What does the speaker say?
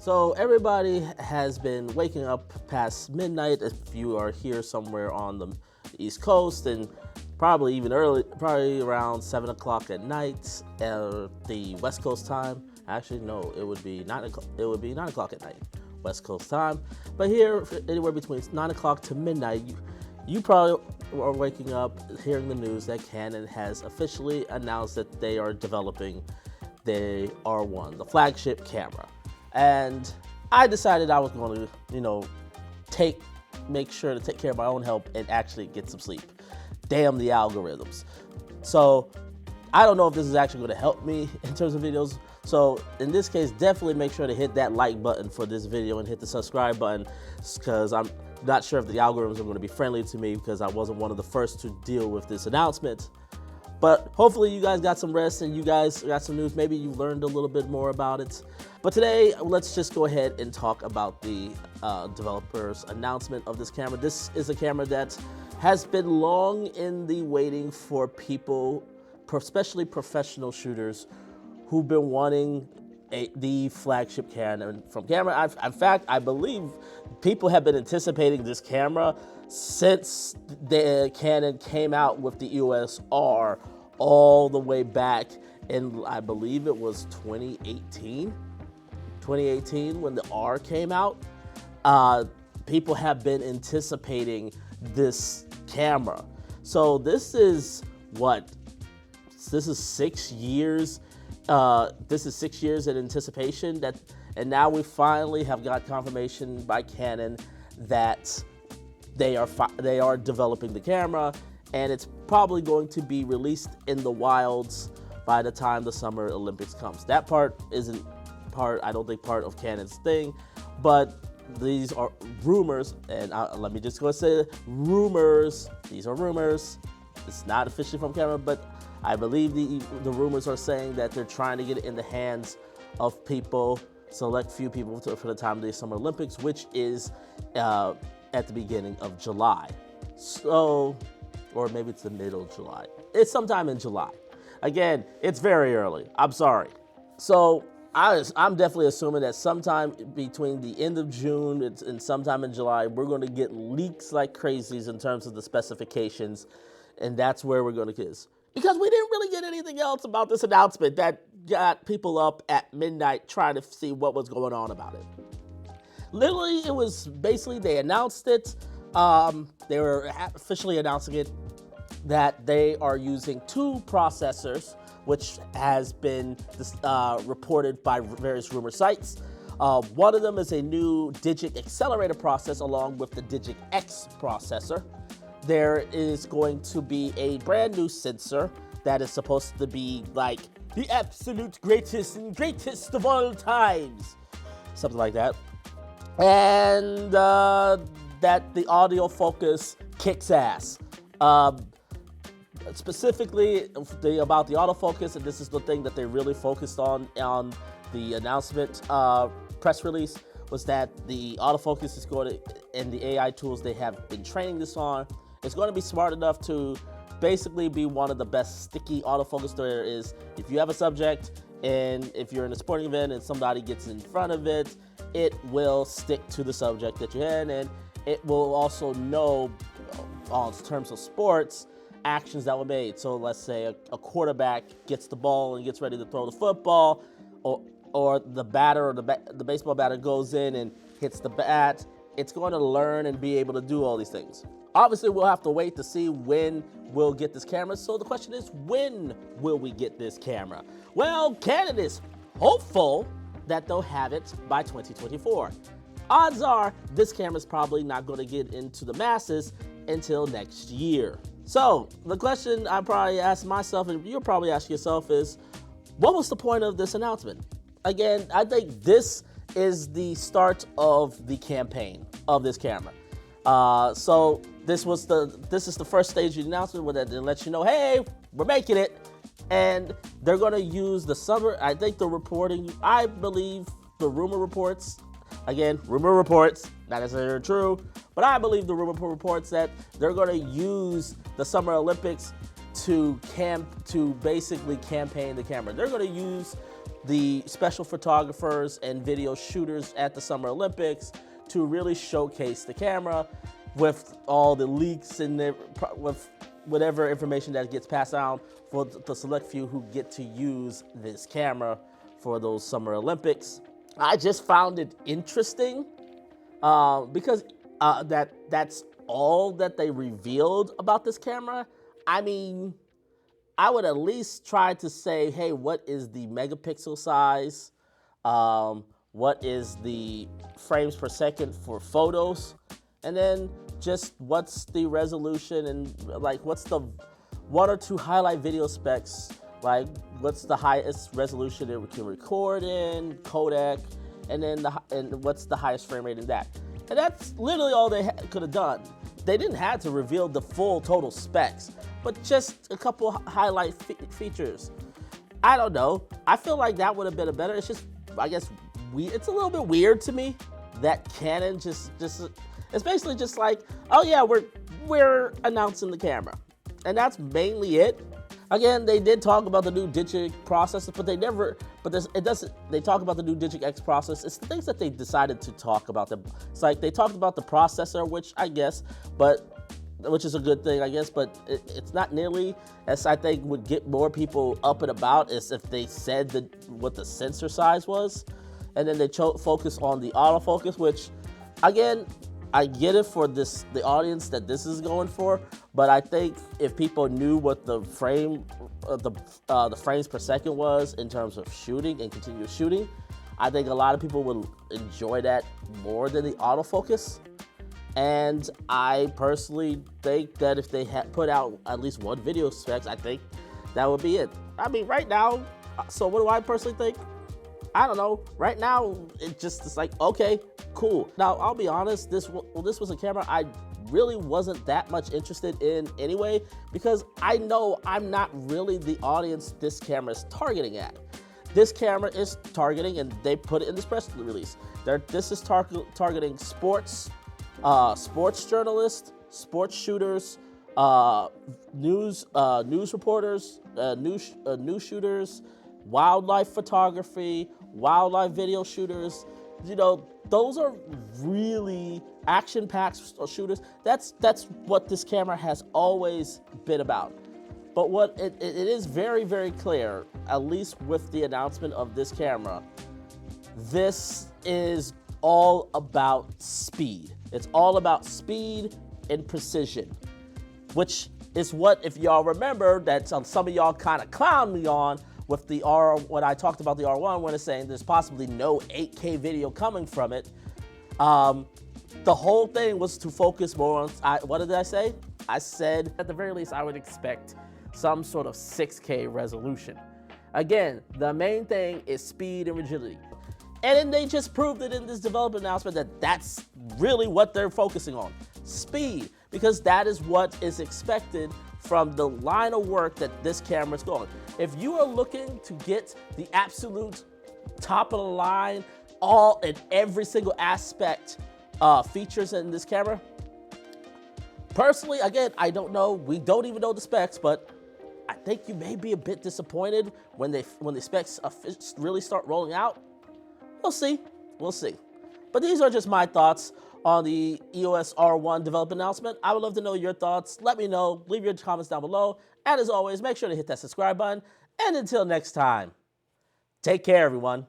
So everybody has been waking up past midnight if you are here somewhere on the East Coast, and probably even early, probably around 7 o'clock at night the West Coast time. Actually, no, it would be 9 o'clock. It would be 9 o'clock at night, West Coast time. But here, anywhere between 9 o'clock to midnight, you probably are waking up hearing the news that Canon has officially announced that they are developing the R1, the flagship camera. And I decided I was going to, make sure to take care of my own health and actually get some sleep. Damn the algorithms. So I don't know if this is actually going to help me in terms of videos. So in this case, definitely make sure to hit that like button for this video and hit the subscribe button, because I'm not sure if the algorithms are going to be friendly to me because I wasn't one of the first to deal with this announcement. But hopefully you guys got some rest and you guys got some news. Maybe you learned a little bit more about it. But today, let's just go ahead and talk about the developer's announcement of this camera. This is a camera that has been long in the waiting for people, especially professional shooters, who've been wanting the flagship Canon from Canon. In fact, I believe people have been anticipating this camera since the Canon came out with the EOS R all the way back in, I believe it was 2018 when the R came out. People have been anticipating this camera. So this is 6 years. This is 6 years in anticipation and now we finally have got confirmation by Canon that they are developing the camera, and it's probably going to be released in the wilds by the time the Summer Olympics comes. That part isn't I don't think part of Canon's thing, but these are rumors, and let me just go say rumors. These are rumors. It's not officially from Canon, but I believe the rumors are saying that they're trying to get it in the hands of people, select few people for the time of the Summer Olympics, which is at the beginning of July. So, or maybe it's the middle of July. It's sometime in July. Again, it's very early. I'm sorry. So I'm definitely assuming that sometime between the end of June and sometime in July, we're going to get leaks like crazies in terms of the specifications, and that's where we're going to kiss. Because we didn't really get anything else about this announcement that got people up at midnight trying to see what was going on about it. Literally, it was basically they announced it. They were officially announcing it that they are using 2 processors, which has been reported by various rumor sites. One of them is a new Digic accelerator process along with the Digic X processor. There is going to be a brand new sensor that is supposed to be like the absolute greatest and greatest of all times. Something like that. And that the audio focus kicks ass. Specifically about the autofocus, and this is the thing that they really focused on the announcement press release, was that the autofocus is going to, and the AI tools they have been training this on, it's going to be smart enough to basically be one of the best sticky autofocus there is. If you have a subject and if you're in a sporting event and somebody gets in front of it, it will stick to the subject that you're in, and it will also know, in terms of sports, actions that were made. So let's say a quarterback gets the ball and gets ready to throw the football, or the batter or the baseball batter goes in and hits the bat. It's going to learn and be able to do all these things. Obviously, we'll have to wait to see when we'll get this camera. So the question is, when will we get this camera? Well, Canon is hopeful that they'll have it by 2024. Odds are this camera is probably not going to get into the masses until next year. So the question I probably ask myself, and you'll probably ask yourself, is what was the point of this announcement? Again, I think this is the start of the campaign of this camera. So this is the first stage of the announcement where they let you know, hey, we're making it. And they're going to use the summer. I think the reporting, I believe the rumor reports, again, rumor reports, not necessarily true, but I believe the rumor reports that they're going to use the Summer Olympics to basically campaign the camera. They're going to use the special photographers and video shooters at the Summer Olympics to really showcase the camera with all the leaks and with whatever information that gets passed out for the select few who get to use this camera for those Summer Olympics. I just found it interesting because that's all that they revealed about this camera. I mean, I would at least try to say, hey, what is the megapixel size? What is the frames per second for photos? And then just what's the resolution and like what's the one or two highlight video specs? Like what's the highest resolution it can record in, codec, and then what's the highest frame rate in that? And that's literally all they could have done. They didn't have to reveal the full total specs, but just a couple highlight features. I don't know. I feel like that would have been a better. It's just, I guess, it's a little bit weird to me that Canon just it's basically just like, oh yeah, we're announcing the camera, and that's mainly it. Again, they did talk about the new Digic processor, but they never. But it doesn't. They talk about the new Digic X process. It's the things that they decided to talk about. It's like they talked about the processor, which I guess, which is a good thing, I guess. But it's not nearly as I think would get more people up and about as if they said what the sensor size was, and then they focus on the autofocus, which, again, I get it for the audience that this is going for, but I think if people knew what the frames per second was in terms of shooting and continuous shooting, I think a lot of people would enjoy that more than the autofocus. And I personally think that if they had put out at least one video specs, I think that would be it. I mean, right now, so what do I personally think? I don't know. Right now, it's like, okay, cool. Now, I'll be honest, this was a camera I really wasn't that much interested in anyway, because I know I'm not really the audience this camera is targeting at. This camera is targeting, and they put it in this press release, this is targeting sports journalists, sports shooters, news reporters, news shooters, wildlife photography, wildlife video shooters. You know, those are really action-packed shooters. That's what this camera has always been about. But what it is very, very clear, at least with the announcement of this camera, this is all about speed. It's all about speed and precision, which is what, if y'all remember, that some of y'all kind of clowned me on with the when I talked about the R1, when it's saying there's possibly no 8K video coming from it. The whole thing was to focus more on, what did I say? I said, at the very least, I would expect some sort of 6K resolution. Again, the main thing is speed and rigidity. And then they just proved it in this development announcement that that's really what they're focusing on, speed, because that is what is expected from the line of work that this camera is going. If you are looking to get the absolute top of the line, all in every single aspect features in this camera, personally, again, I don't know, we don't even know the specs, but I think you may be a bit disappointed when the specs really start rolling out. We'll see. But these are just my thoughts on the EOS R1 development announcement. I would love to know your thoughts. Let me know. Leave your comments down below. And as always, make sure to hit that subscribe button. And until next time, take care, everyone.